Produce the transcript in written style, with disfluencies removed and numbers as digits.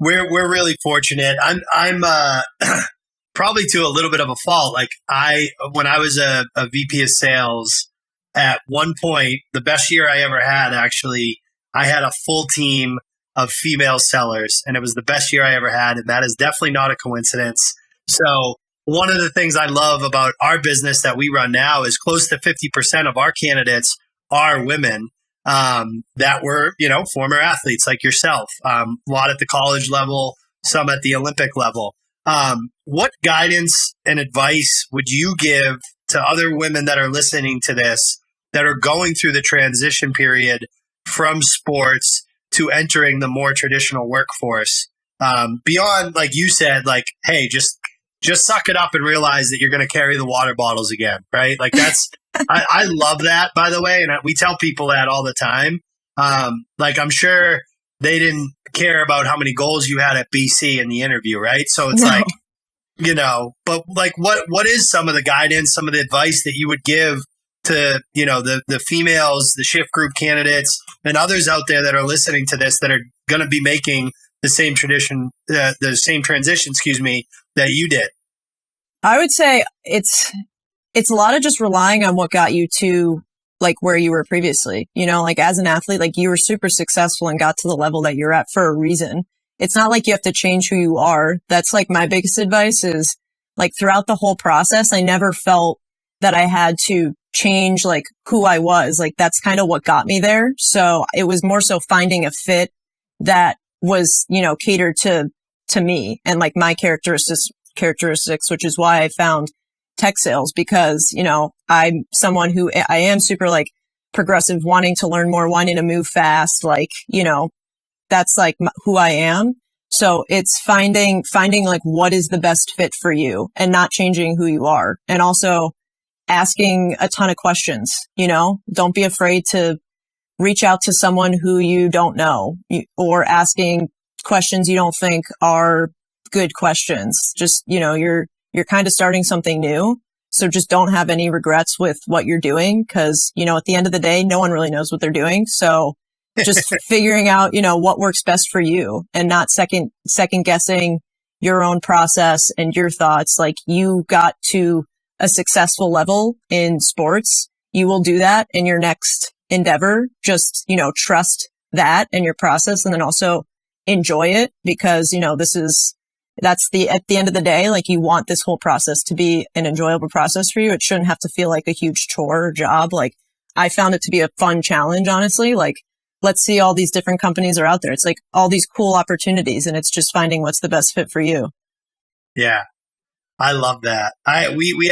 we're really fortunate. I'm probably to a little bit of a fault. Like when I was a VP of sales at one point, the best year I ever had, actually, I had a full team of female sellers, and it was the best year I ever had. And that is definitely not a coincidence. So one of the things I love about our business that we run now is close to 50% of our candidates are women that were, former athletes like yourself. A lot at the college level, some at the Olympic level. What guidance and advice would you give to other women that are listening to this, that are going through the transition period from sports to entering the more traditional workforce? Beyond, like you said, like, hey, just suck it up and realize that you're going to carry the water bottles again, right? Like that's, I love that, by the way. And we tell people that all the time. Like I'm sure they didn't care about how many goals you had at BC in the interview, right? So it's like, but like what is some of the guidance, some of the advice that you would give to, the females, the shift group candidates, and others out there that are listening to this that are going to be making the same transition, that you did? I would say it's a lot of just relying on what got you to like where you were previously. Like as an athlete, like you were super successful and got to the level that you're at for a reason. It's not like you have to change who you are. That's like my biggest advice is like throughout the whole process, I never felt that I had to change like who I was. Like that's kind of what got me there. So it was more so finding a fit that was, catered to me and like my characteristics, which is why I found tech sales, because, I'm someone who I am super like progressive, wanting to learn more, wanting to move fast. Like, that's like who I am. So it's finding like what is the best fit for you and not changing who you are. And also asking a ton of questions, don't be afraid to reach out to someone who you don't know or asking questions you don't think are good questions. Just, you're kind of starting something new. So just don't have any regrets with what you're doing. Cause, at the end of the day, no one really knows what they're doing. So just figuring out, what works best for you and not second guessing your own process and your thoughts. Like you got to a successful level in sports. You will do that in your next endeavor. Just, trust that and your process, and then also enjoy it because, at the end of the day, like you want this whole process to be an enjoyable process for you. It shouldn't have to feel like a huge chore or job. Like I found it to be a fun challenge, honestly. Like let's see, all these different companies are out there. It's like all these cool opportunities, and it's just finding what's the best fit for you. Yeah. I love that. We